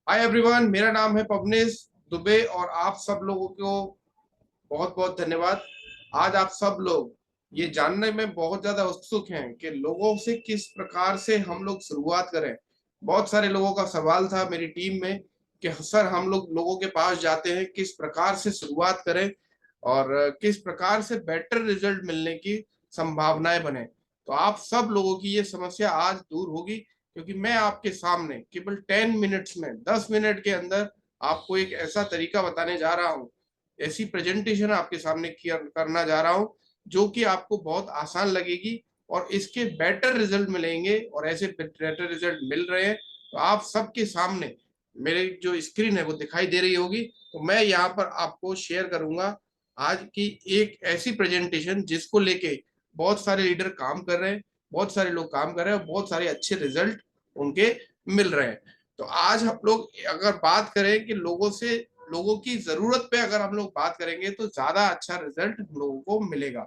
Hi everyone, मेरा नाम है पवनेश दुबे और आप सब लोगों को बहुत बहुत धन्यवाद। आज आप सब लोग ये जानने में बहुत ज्यादा उत्सुक हैं कि लोगों से किस प्रकार से हम लोग शुरुआत करें। बहुत सारे लोगों का सवाल था मेरी टीम में कि सर हम लोग लोगों के पास जाते हैं, किस प्रकार से शुरुआत करें और किस प्रकार से बेटर रिजल्ट मिलने की संभावनाएं बने। तो आप सब लोगों की ये समस्या आज दूर होगी, क्योंकि मैं आपके सामने केवल 10 मिनट्स में 10 मिनट के अंदर आपको एक ऐसा तरीका बताने जा रहा हूँ, ऐसी प्रेजेंटेशन आपके सामने करना जा रहा हूँ जो कि आपको बहुत आसान लगेगी और इसके बेटर रिजल्ट मिलेंगे। और ऐसे बेटर रिजल्ट मिल रहे हैं तो आप सबके सामने मेरे जो स्क्रीन है वो दिखाई दे रही होगी। तो मैं यहाँ पर आपको शेयर करूंगा आज की एक ऐसी प्रेजेंटेशन जिसको लेके बहुत सारे लीडर काम कर रहे हैं, बहुत सारे लोग काम कर रहे हैं और बहुत सारे अच्छे रिजल्ट उनके मिल रहे हैं। तो आज हम लोग अगर बात करें कि लोगों की जरूरत पे अगर हम लोग बात करेंगे तो ज्यादा अच्छा रिजल्ट हम लोगों को मिलेगा।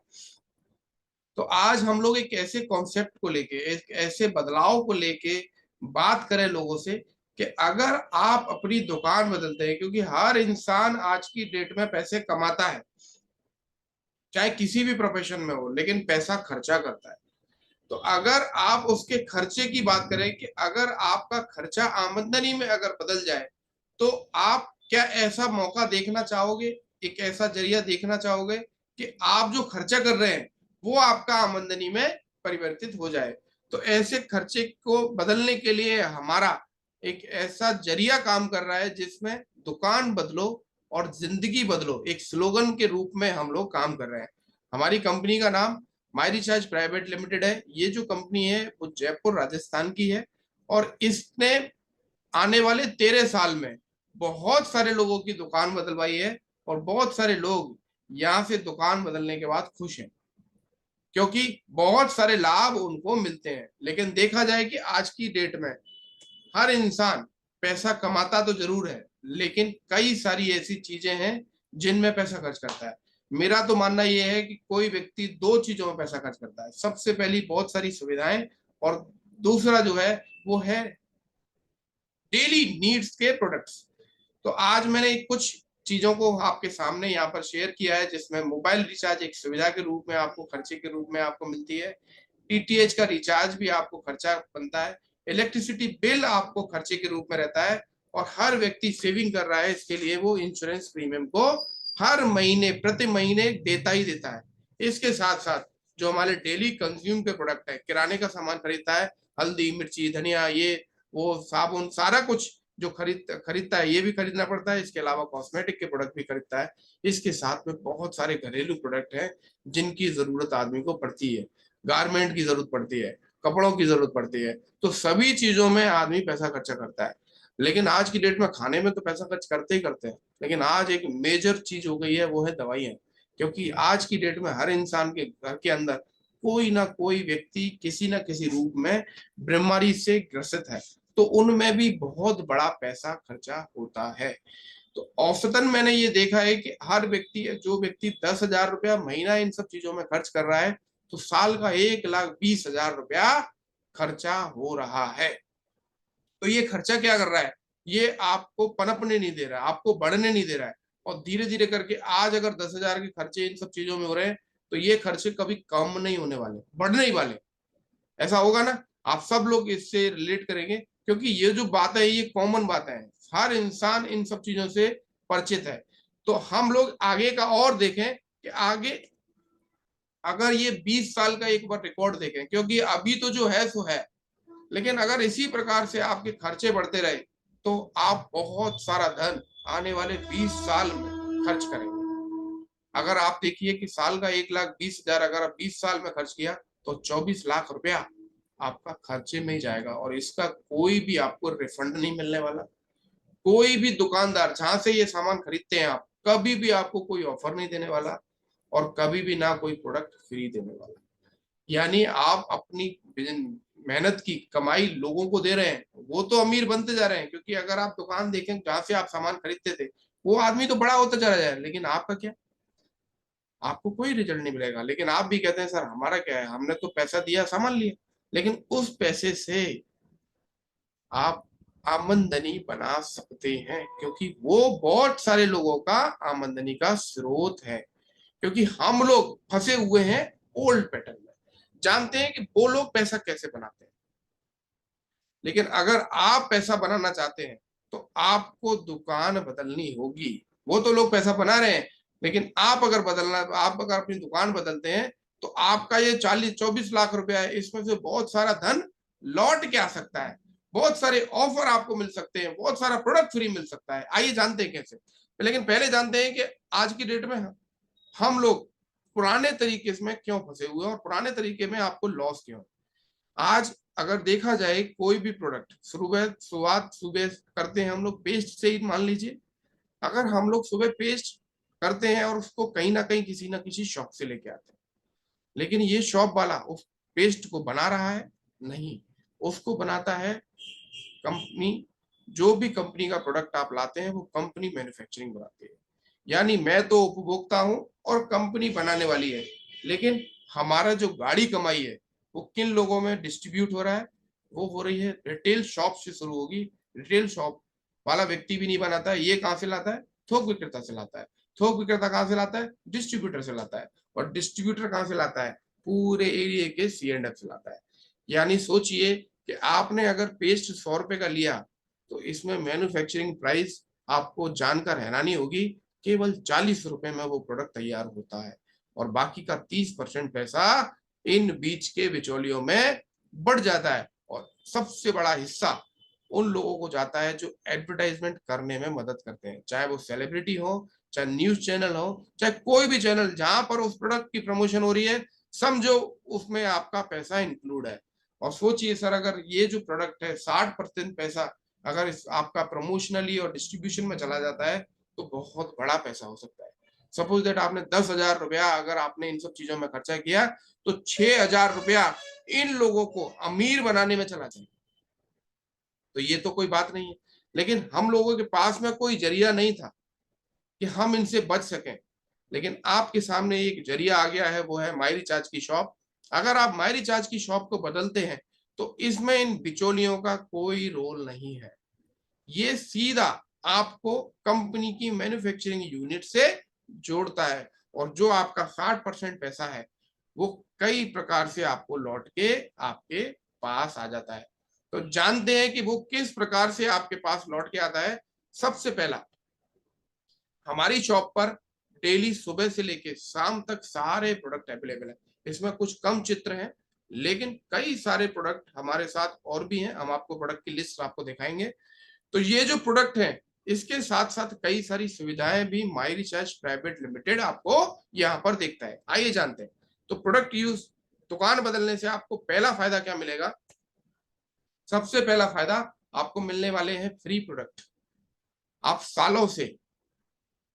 तो आज हम लोग एक ऐसे कॉन्सेप्ट को लेके, एक ऐसे बदलाव को लेके बात करें लोगों से कि अगर आप अपनी दुकान बदलते हैं, क्योंकि हर इंसान आज की डेट में पैसे कमाता है, चाहे किसी भी प्रोफेशन में हो, लेकिन पैसा खर्चा करता है। तो अगर आप उसके खर्चे की बात करें कि अगर आपका खर्चा आमदनी में अगर बदल जाए तो आप क्या ऐसा मौका देखना चाहोगे, एक ऐसा जरिया देखना चाहोगे कि आप जो खर्चा कर रहे हैं वो आपका आमदनी में परिवर्तित हो जाए। तो ऐसे खर्चे को बदलने के लिए हमारा एक ऐसा जरिया काम कर रहा है जिसमें दुकान बदलो और जिंदगी बदलो एक स्लोगन के रूप में हम लोग काम कर रहे हैं। हमारी कंपनी का नाम माई रिचार्ज प्राइवेट लिमिटेड है। ये जो कंपनी है वो जयपुर राजस्थान की है और इसने आने वाले 13 साल में बहुत सारे लोगों की दुकान बदलवाई है और बहुत सारे लोग यहाँ से दुकान बदलने के बाद खुश हैं, क्योंकि बहुत सारे लाभ उनको मिलते हैं। लेकिन देखा जाए कि आज की डेट में हर इंसान पैसा कमाता तो जरूर है, लेकिन कई सारी ऐसी चीजें हैं जिनमें पैसा खर्च करता है। मेरा तो मानना यह है कि कोई व्यक्ति दो चीजों में पैसा खर्च करता है, सबसे पहली बहुत सारी सुविधाएं और दूसरा जो है वो है डेली नीड्स के प्रोडक्ट्स। तो आज मैंने कुछ चीजों को आपके सामने यहाँ पर शेयर किया है जिसमें मोबाइल रिचार्ज एक सुविधा के रूप में आपको खर्चे के रूप में आपको मिलती है, डीटीएच का रिचार्ज भी आपको खर्चा बनता है, इलेक्ट्रिसिटी बिल आपको खर्चे के रूप में रहता है और हर व्यक्ति सेविंग कर रहा है इसके लिए वो इंश्योरेंस प्रीमियम को हर महीने प्रति महीने देता ही देता है। इसके साथ साथ जो हमारे डेली कंज्यूम के प्रोडक्ट है, किराने का सामान खरीदता है, हल्दी मिर्ची धनिया ये वो साबुन सारा कुछ जो खरीदता है ये भी खरीदना पड़ता है। इसके अलावा कॉस्मेटिक के प्रोडक्ट भी खरीदता है। इसके साथ में बहुत सारे घरेलू प्रोडक्ट हैं जिनकी जरूरत आदमी को पड़ती है, गारमेंट की जरूरत पड़ती है, कपड़ों की जरूरत पड़ती है। तो सभी चीजों में आदमी पैसा खर्चा करता है। लेकिन आज की डेट में खाने में तो पैसा खर्च करते ही करते हैं, लेकिन आज एक मेजर चीज हो गई है वो है दवाइयाँ। क्योंकि आज की डेट में हर इंसान के घर के अंदर कोई ना कोई व्यक्ति किसी ना किसी रूप में बीमारी से ग्रसित है, तो उनमें भी बहुत बड़ा पैसा खर्चा होता है। तो औसतन मैंने ये देखा है कि हर व्यक्ति, जो व्यक्ति 10,000 रुपया महीना इन सब चीजों में खर्च कर रहा है तो साल का 1,20,000 रुपया खर्चा हो रहा है। तो ये खर्चा क्या कर रहा है, ये आपको पनपने नहीं दे रहा है, आपको बढ़ने नहीं दे रहा है। और धीरे धीरे करके आज अगर 10,000 के खर्चे इन सब चीजों में हो रहे हैं तो ये खर्चे कभी कम नहीं होने वाले, बढ़ने ही वाले। ऐसा होगा ना, आप सब लोग इससे रिलेट करेंगे क्योंकि ये जो बात है ये कॉमन बात है, हर इंसान इन सब चीजों से परिचित है। तो हम लोग आगे का और देखें कि आगे अगर ये 20 साल का एक बार रिकॉर्ड देखें, क्योंकि अभी तो जो है सो है, लेकिन अगर इसी प्रकार से आपके खर्चे बढ़ते रहे तो आप बहुत सारा धन आने वाले 20 साल में खर्च करेंगे। अगर आप देखिए कि साल का 1,20,000 अगर आप 20 साल में खर्च किया तो 24 लाख रुपया आपका खर्चे में ही जाएगा और इसका कोई भी आपको रिफंड नहीं मिलने वाला। कोई भी दुकानदार जहां से ये सामान खरीदते हैं आप, कभी भी आपको कोई ऑफर नहीं देने वाला और कभी भी ना कोई प्रोडक्ट फ्री देने वाला। यानी आप अपनी मेहनत की कमाई लोगों को दे रहे हैं, वो तो अमीर बनते जा रहे हैं, क्योंकि अगर आप दुकान देखें जहां से आप सामान खरीदते थे वो आदमी तो बड़ा होता चला जाए, लेकिन आपका क्या, आपको कोई रिजल्ट नहीं मिलेगा। लेकिन आप भी कहते हैं सर हमारा क्या है, हमने तो पैसा दिया सामान लिया, लेकिन उस पैसे से आप आमदनी बना सकते हैं, क्योंकि वो बहुत सारे लोगों का आमदनी का स्रोत है। क्योंकि हम लोग फंसे हुए हैं ओल्ड पैटर्न में, जानते हैं कि वो लोग पैसा कैसे बनाते हैं, लेकिन अगर आप पैसा बनाना चाहते हैं तो आपको दुकान बदलनी होगी। वो तो लोग पैसा बना रहे हैं, लेकिन आप अगर अपनी दुकान बदलते हैं तो आपका ये 40-24 लाख रुपया है, इसमें से बहुत सारा धन लौट के आ सकता है, बहुत सारे ऑफर आपको मिल सकते हैं, बहुत सारा प्रोडक्ट फ्री मिल सकता है। आइए जानते हैं कैसे। लेकिन पहले जानते हैं कि आज की डेट में हम लोग पुराने तरीके में क्यों फंसे हुए हैं और पुराने तरीके में आपको लॉस क्यों है। आज अगर देखा जाए कोई भी प्रोडक्ट शुरुआत सुबह करते हैं हम लोग पेस्ट से ही, मान लीजिए अगर हम लोग सुबह पेस्ट करते हैं और उसको कहीं ना कहीं किसी ना किसी शॉप से लेके आते हैं, लेकिन ये शॉप वाला उस पेस्ट को बना रहा है नहीं, उसको बनाता है कंपनी। जो भी कंपनी का प्रोडक्ट आप लाते हैं वो कंपनी मैन्युफैक्चरिंग बनाती है, यानी मैं तो उपभोक्ता हूं और कंपनी बनाने वाली है, लेकिन हमारा जो गाड़ी कमाई है वो किन लोगों में डिस्ट्रीब्यूट हो रहा है, वो हो रही है रिटेल शॉप से शुरू होगी। रिटेल शॉप वाला व्यक्ति भी नहीं बनाता है, ये कहां से लाता है, थोक विक्रेता से लाता है। थोक विक्रेता कहां से लाता है, डिस्ट्रीब्यूटर से लाता है। और डिस्ट्रीब्यूटर कहां से लाता है, पूरे एरिया के C&F से लाता है। यानी सोचिए कि आपने अगर पेस्ट 100 रुपए का लिया तो इसमें मैन्युफैक्चरिंग प्राइस आपको जानकर हैरानी होगी, केवल 40 रुपए में वो प्रोडक्ट तैयार होता है, और बाकी का 30% पैसा इन बीच के बिचौलियों में बढ़ जाता है। और सबसे बड़ा हिस्सा उन लोगों को जाता है जो एडवर्टाइजमेंट करने में मदद करते हैं, चाहे वो सेलिब्रिटी हो, चाहे न्यूज चैनल हो, चाहे कोई भी चैनल जहां पर उस प्रोडक्ट की प्रमोशन हो रही है, समझो उसमें आपका पैसा इंक्लूड है। और सोचिए सर, अगर ये जो प्रोडक्ट है 60% पैसा अगर इस आपका प्रमोशनली और डिस्ट्रीब्यूशन में चला जाता है तो बहुत बड़ा पैसा हो सकता है। सपोज दैट आपने 10,000 रुपया अगर आपने इन सब चीजों में खर्चा किया तो 6,000 रुपया इन लोगों को अमीर बनाने में चला जाए, तो ये तो कोई बात नहीं है। लेकिन हम लोगों के पास में कोई जरिया नहीं था कि हम इनसे बच सकें, लेकिन आपके सामने एक जरिया आ गया है, वो है माई रिचार्ज की शॉप। अगर आप माई रिचार्ज की शॉप को बदलते हैं तो इसमें इन बिचौलियों का कोई रोल नहीं है, ये सीधा आपको कंपनी की मैन्युफैक्चरिंग यूनिट से जोड़ता है, और जो आपका 60% पैसा है वो कई प्रकार से आपको लौट के आपके पास आ जाता है। तो जानते हैं कि वो किस प्रकार से आपके पास लौट के आता है। सबसे पहला, हमारी शॉप पर डेली सुबह से लेके शाम तक सारे प्रोडक्ट अवेलेबल है। इसमें कुछ कम चित्र हैं, लेकिन कई सारे प्रोडक्ट हमारे साथ और भी हैं, हम आपको प्रोडक्ट की लिस्ट आपको दिखाएंगे। तो ये जो प्रोडक्ट है इसके साथ साथ कई सारी सुविधाएं भी माई रिचार्ज प्राइवेट लिमिटेड आपको यहाँ पर देखता है। आइए जानते हैं। तो प्रोडक्ट यूज, दुकान बदलने से आपको पहला फायदा क्या मिलेगा। सबसे पहला फायदा आपको मिलने वाले हैं फ्री प्रोडक्ट। आप सालों से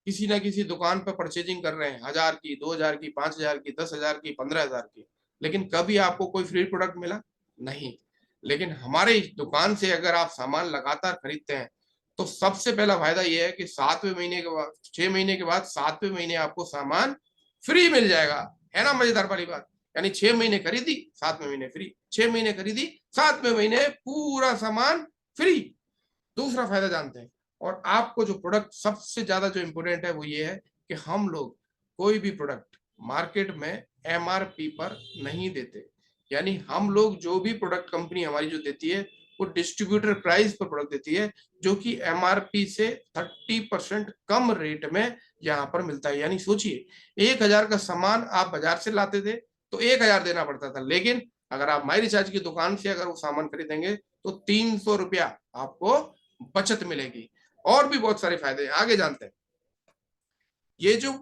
किसी ना किसी दुकान पर परचेजिंग कर रहे हैं, 1,000 की, 2,000 की, 5,000 की, 10,000 की, 15,000 की, लेकिन कभी आपको कोई फ्री प्रोडक्ट मिला नहीं। लेकिन हमारे दुकान से अगर आप सामान लगातार खरीदते हैं तो सबसे पहला फायदा यह है कि 7वें महीने के बाद, 6 महीने के बाद 7वें महीने आपको सामान फ्री मिल जाएगा। है ना मजेदार वाली बात। यानी 6 महीने खरीदी, 7वें महीने फ्री, 6 महीने खरीदी, 7वें महीने पूरा सामान फ्री। दूसरा फायदा जानते हैं। और आपको जो प्रोडक्ट सबसे ज्यादा जो इंपोर्टेंट है वो ये है कि हम लोग कोई भी प्रोडक्ट मार्केट में MRP पर नहीं देते। यानी हम लोग जो भी प्रोडक्ट कंपनी हमारी जो देती है वो डिस्ट्रीब्यूटर प्राइस पर प्रोडक्ट देती है, जो कि MRP से 30% कम रेट में यहाँ पर मिलता है। यानी सोचिए 1,000 का सामान आप बाजार से लाते थे तो 1,000 देना पड़ता था, लेकिन अगर आप माई रिचार्ज की दुकान से अगर वो सामान खरीदेंगे तो 300 रुपया आपको बचत मिलेगी। और भी बहुत सारे फायदे हैं, आगे जानते हैं। ये जो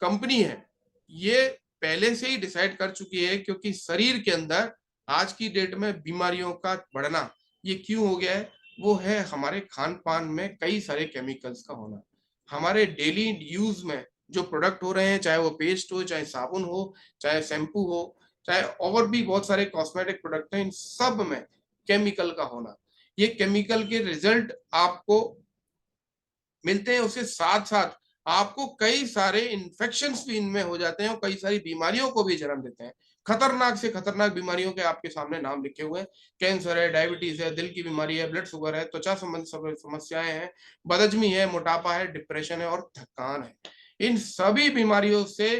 कंपनी है ये पहले से ही डिसाइड कर चुकी है, क्योंकि शरीर के अंदर आज की डेट में बीमारियों का बढ़ना ये क्यों हो गया है, वो है हमारे खान पान में कई सारे केमिकल्स का होना। हमारे डेली यूज में जो प्रोडक्ट हो रहे हैं, चाहे वो पेस्ट हो, चाहे साबुन हो, चाहे शैम्पू हो, चाहे और भी बहुत सारे कॉस्मेटिक प्रोडक्ट हैं, इन सब में केमिकल का होना, ये केमिकल के रिजल्ट आपको मिलते हैं। उसके साथ साथ आपको कई सारे इन्फेक्शंस भी इनमें हो जाते हैं और कई सारी बीमारियों को भी जन्म देते हैं। खतरनाक से खतरनाक बीमारियों के आपके सामने नाम लिखे हुए हैं। कैंसर है, डायबिटीज है, दिल की बीमारी है, ब्लड शुगर है, त्वचा संबंधी समस्याएं हैं, बदहजमी है, मोटापा है, डिप्रेशन है और थकान है। इन सभी बीमारियों से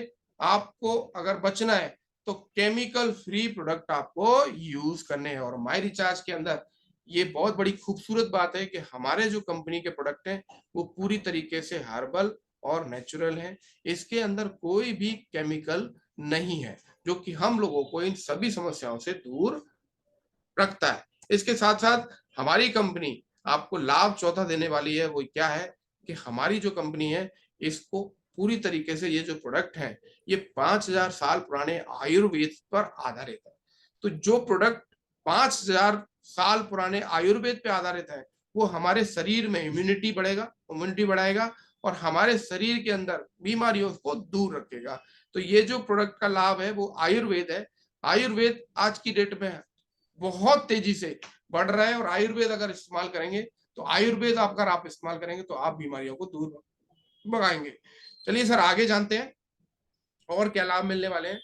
आपको अगर बचना है तो केमिकल फ्री प्रोडक्ट आपको यूज करने हैं। और माई रिचार्ज के अंदर ये बहुत बड़ी खूबसूरत बात है कि हमारे जो कंपनी के प्रोडक्ट हैं वो पूरी तरीके से हर्बल और नेचुरल है। इसके अंदर कोई भी केमिकल नहीं है, जो कि हम लोगों को इन सभी समस्याओं से दूर रखता है। इसके साथ साथ हमारी कंपनी आपको लाभ चौथा देने वाली है। वो क्या है कि हमारी जो कंपनी है इसको पूरी तरीके से ये जो प्रोडक्ट है ये 5000 साल पुराने आयुर्वेद पर आधारित है। तो जो प्रोडक्ट 5000 साल पुराने आयुर्वेद पे आधारित है वो हमारे शरीर में इम्यूनिटी बढ़ाएगा और हमारे शरीर के अंदर बीमारियों को दूर रखेगा। तो ये जो प्रोडक्ट का लाभ है वो आयुर्वेद है। आयुर्वेद आज की डेट में बहुत तेजी से बढ़ रहा है और आयुर्वेद अगर इस्तेमाल करेंगे तो आयुर्वेद अगर आप इस्तेमाल करेंगे तो आप बीमारियों को दूर भगाएंगे। चलिए सर आगे जानते हैं और क्या लाभ मिलने वाले हैं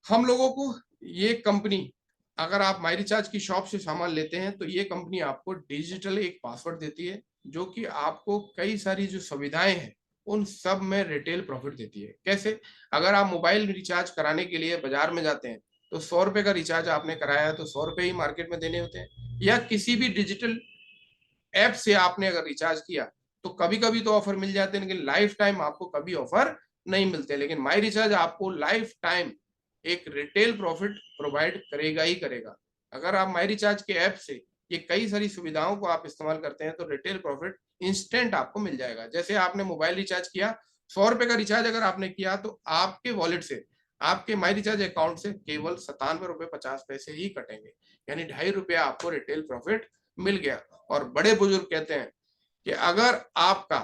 हम लोगों को। ये कंपनी अगर आप माई रिचार्ज की शॉप से सामान लेते हैं तो ये कंपनी आपको डिजिटल एक पासवर्ड देती है जो कि आपको कई सारी जो सुविधाएं हैं उन सब में रिटेल प्रॉफिट देती है। कैसे? अगर आप मोबाइल रिचार्ज कराने के लिए बाजार में जाते हैं तो 100 रुपए का रिचार्ज आपने कराया तो 100 रुपए ही मार्केट में देने होते हैं। या किसी भी डिजिटल ऐप से आपने अगर रिचार्ज किया तो कभी कभी तो ऑफर मिल जाते हैं लेकिन लाइफ टाइम आपको कभी ऑफर नहीं मिलते। लेकिन माई रिचार्ज आपको लाइफ टाइम एक रिटेल प्रॉफिट प्रोवाइड करेगा ही करेगा। अगर आप माई रिचार्ज के ऐप से ये कई सारी सुविधाओं को आप इस्तेमाल करते हैं तो रिटेल प्रॉफिट इंस्टेंट आपको मिल जाएगा। जैसे आपने मोबाइल रिचार्ज किया 100 रुपए का रिचार्ज अगर आपने किया तो आपके वॉलेट से आपके माई रिचार्ज अकाउंट से केवल 97 रुपए 50 पैसे ही कटेंगे, यानी 2.5 रुपया आपको रिटेल प्रॉफिट मिल गया। और बड़े बुजुर्ग कहते हैं कि अगर आपका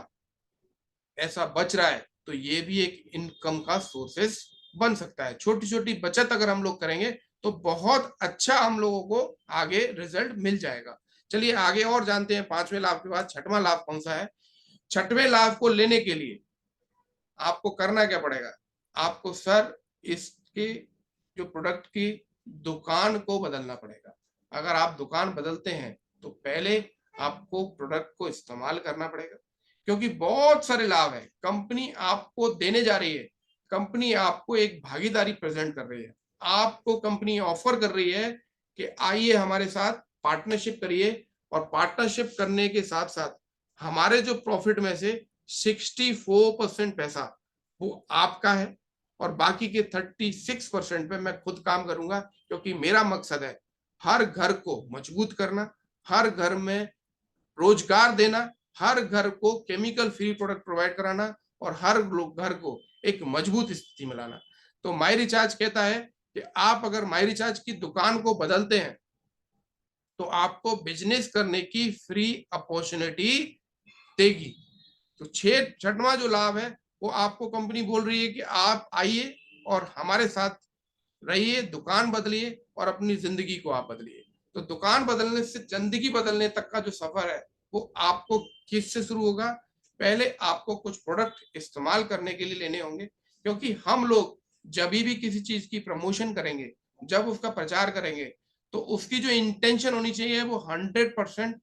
ऐसा बच रहा है तो ये भी एक इनकम का सोर्सेस बन सकता है। छोटी छोटी बचत अगर हम लोग करेंगे तो बहुत अच्छा हम लोगों को आगे रिजल्ट मिल जाएगा। चलिए आगे और जानते हैं। पांचवें लाभ के बाद छठवां लाभ कौन सा है? छठवें लाभ को लेने के लिए आपको करना क्या पड़ेगा? आपको सर इसके जो प्रोडक्ट की दुकान को बदलना पड़ेगा। अगर आप दुकान बदलते हैं तो पहले आपको प्रोडक्ट को इस्तेमाल करना पड़ेगा, क्योंकि बहुत सारे लाभ है कंपनी आपको देने जा रही है। कंपनी आपको एक भागीदारी प्रेजेंट कर रही है। आपको कंपनी ऑफर कर रही है कि आइए हमारे साथ पार्टनरशिप करिए और पार्टनरशिप करने के साथ साथ हमारे जो प्रॉफिट में से 64% पैसा वो आपका है और बाकी के 36% पे मैं खुद काम करूंगा, क्योंकि मेरा मकसद है हर घर को मजबूत करना, हर घर में रोजगार देना, हर घर को केमिकल फ्री प्रोडक्ट प्रोवाइड कराना और हर घर को एक मजबूत स्थिति में लाना। तो माई रिचार्ज कहता है कि आप अगर माई रिचार्ज की दुकान को बदलते हैं तो आपको बिजनेस करने की फ्री अपॉर्चुनिटी देगी। तो छठवां जो लाभ है वो आपको कंपनी बोल रही है कि आप आइए और हमारे साथ रहिए, दुकान बदलिए और अपनी जिंदगी को आप बदलिए। तो दुकान बदलने से जिंदगी बदलने तक का जो सफर है वो आपको किससे शुरू होगा? पहले आपको कुछ प्रोडक्ट इस्तेमाल करने के लिए लेने होंगे, क्योंकि हम लोग जब भी किसी चीज की प्रमोशन करेंगे, जब उसका प्रचार करेंगे तो उसकी जो इंटेंशन होनी चाहिए वो 100%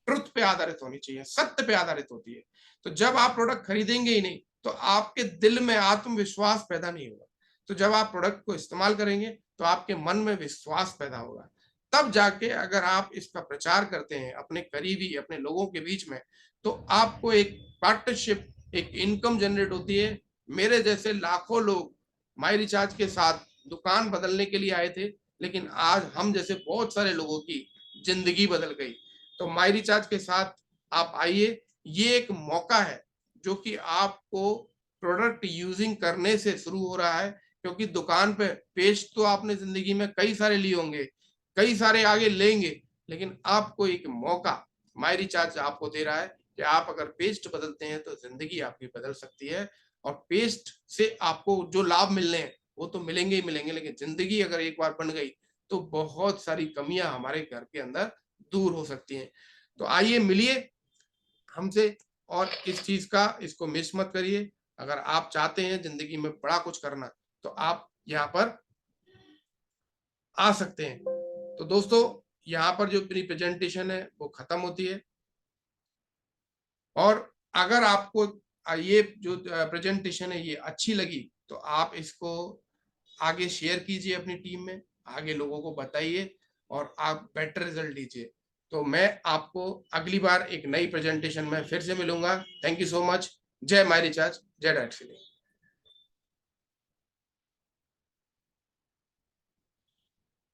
ट्रुथ पे आधारित होनी चाहिए, सत्य पे आधारित होती है। तो जब आप प्रोडक्ट खरीदेंगे ही नहीं तो आपके दिल में आत्मविश्वास पैदा नहीं होगा। तो जब आप प्रोडक्ट को इस्तेमाल करेंगे तो आपके मन में विश्वास पैदा होगा। तब जाके अगर आप इसका प्रचार करते हैं अपने करीबी अपने लोगों के बीच में तो आपको एक पार्टनरशिप, एक इनकम जनरेट होती है। मेरे जैसे लाखों लोग माई रिचार्ज के साथ दुकान बदलने के लिए आए थे, लेकिन आज हम जैसे बहुत सारे लोगों की जिंदगी बदल गई। तो माई रिचार्ज के साथ आप आइए, ये एक मौका है जो कि आपको प्रोडक्ट यूजिंग करने से शुरू हो रहा है। क्योंकि दुकान पे पेस्ट तो आपने जिंदगी में कई सारे लिए होंगे, कई सारे आगे लेंगे, लेकिन आपको एक मौका माई रिचार्ज आपको दे रहा है कि आप अगर पेस्ट बदलते हैं तो जिंदगी आपकी बदल सकती है। और पेस्ट से आपको जो लाभ मिलने हैं वो तो मिलेंगे ही मिलेंगे, लेकिन जिंदगी अगर एक बार बन गई तो बहुत सारी कमियां हमारे घर के अंदर दूर हो सकती हैं। तो आइए मिलिए हमसे और इस चीज का इसको मिस मत करिए। अगर आप चाहते हैं जिंदगी में बड़ा कुछ करना तो आप यहाँ पर आ सकते हैं। तो दोस्तों यहाँ पर जो अपनी प्रेजेंटेशन है वो खत्म होती है। और अगर आपको ये जो प्रेजेंटेशन है ये अच्छी लगी तो आप इसको आगे शेयर कीजिए अपनी टीम में, आगे लोगों को बताइए और आप बेटर रिजल्ट लीजिए। तो मैं आपको अगली बार एक नई प्रेजेंटेशन में फिर से मिलूंगा। Thank you so much. जय माय रिचार्ज, जय डाइट फीलिंग।